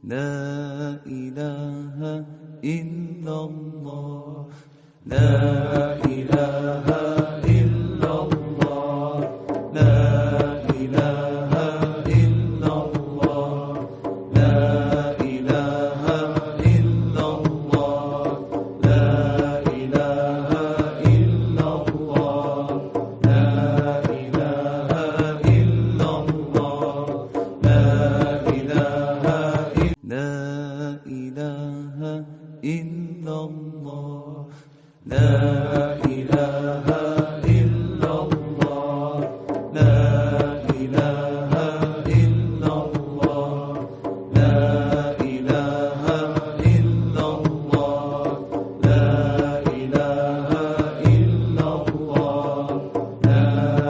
لا إله إلا الله لا إله إلا الله لا إله إلا الله لا إله إلا الله لا إله إلا الله لا إله إلا الله لا إله لا إله إلا الله لا إله إلا الله لا إله إلا الله لا إله إلا الله لا إله إلا الله لا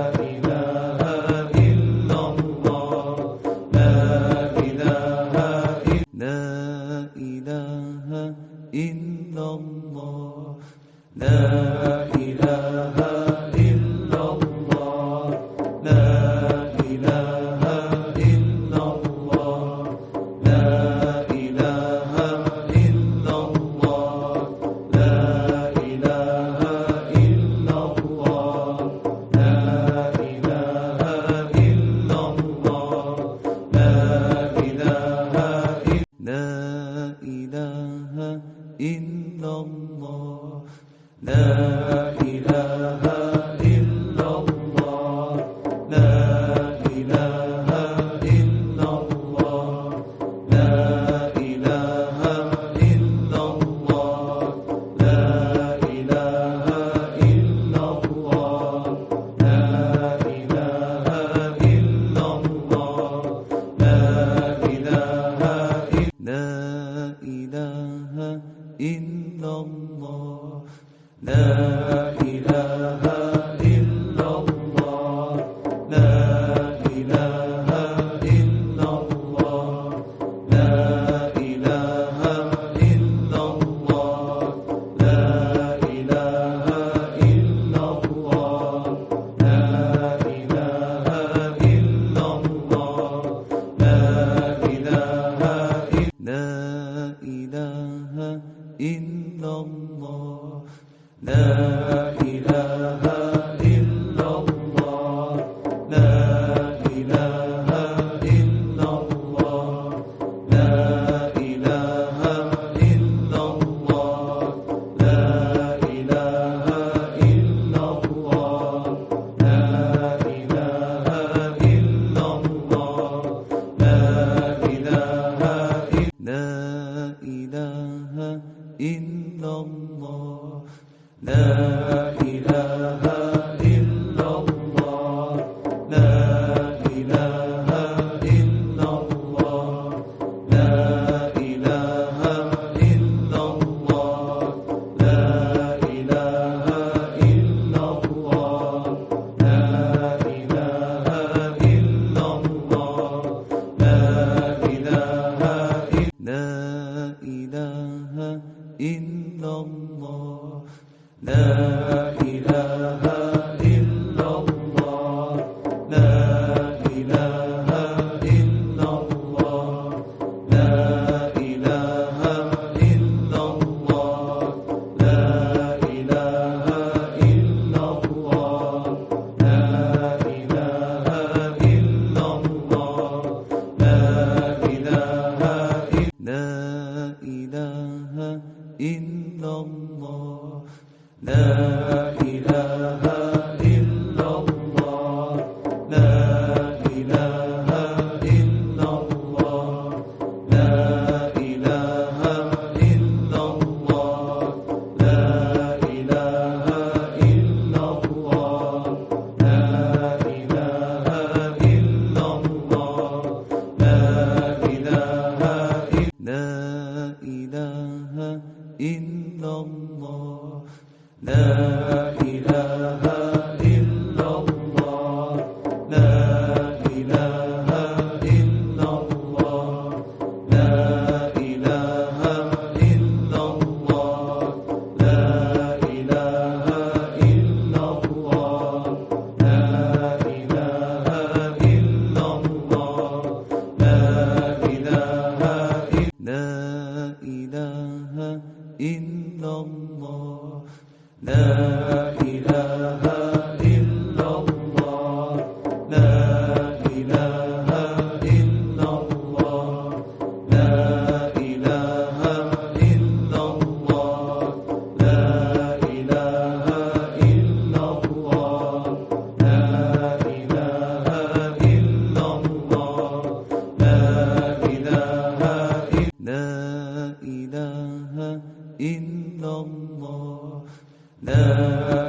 إله إلا الله لا إله لا إله إلا الله لا إله إلا الله لا إله إلا الله لا إله إلا الله لا إله إلا الله لا إله إلا الله لا إله لا إله إلا الله لا إله إلا الله لا إله إلا الله لا إله إلا الله لا إله إلا الله لا إله إلا الله لا إله لا إله إلا الله لا إله إلا الله لا إله إلا الله لا إله إلا الله لا إله إلا الله لا إله إلا الله لا إله لا إله إلا الله لا إله إلا الله لا إله إلا الله لا إله إلا الله لا إله إلا الله لا إله إلا الله لا إله لا إله إلا الله لا إله إلا الله لا إله إلا الله لا إله إلا الله لا إله إلا الله لا إله إلا الله لا إله لا إله إلا الله لا إله إلا الله لا إله إلا الله لا إله إلا الله لا إله إلا الله لا إله إلا الله لا إله لا إله إلا الله لا إله إلا الله لا إله إلا الله لا إله إلا الله لا إله إلا الله لا إله إلا الله لا إله لا إله إلا الله لا إله إلا الله لا إله إلا الله لا إله إلا الله لا إله إلا الله لا إله إلا الله لا إله إله إلا الله لا إله إلا الله لا إله إلا الله لا إله إلا الله لا إله إلا الله لا إله إلا الله لا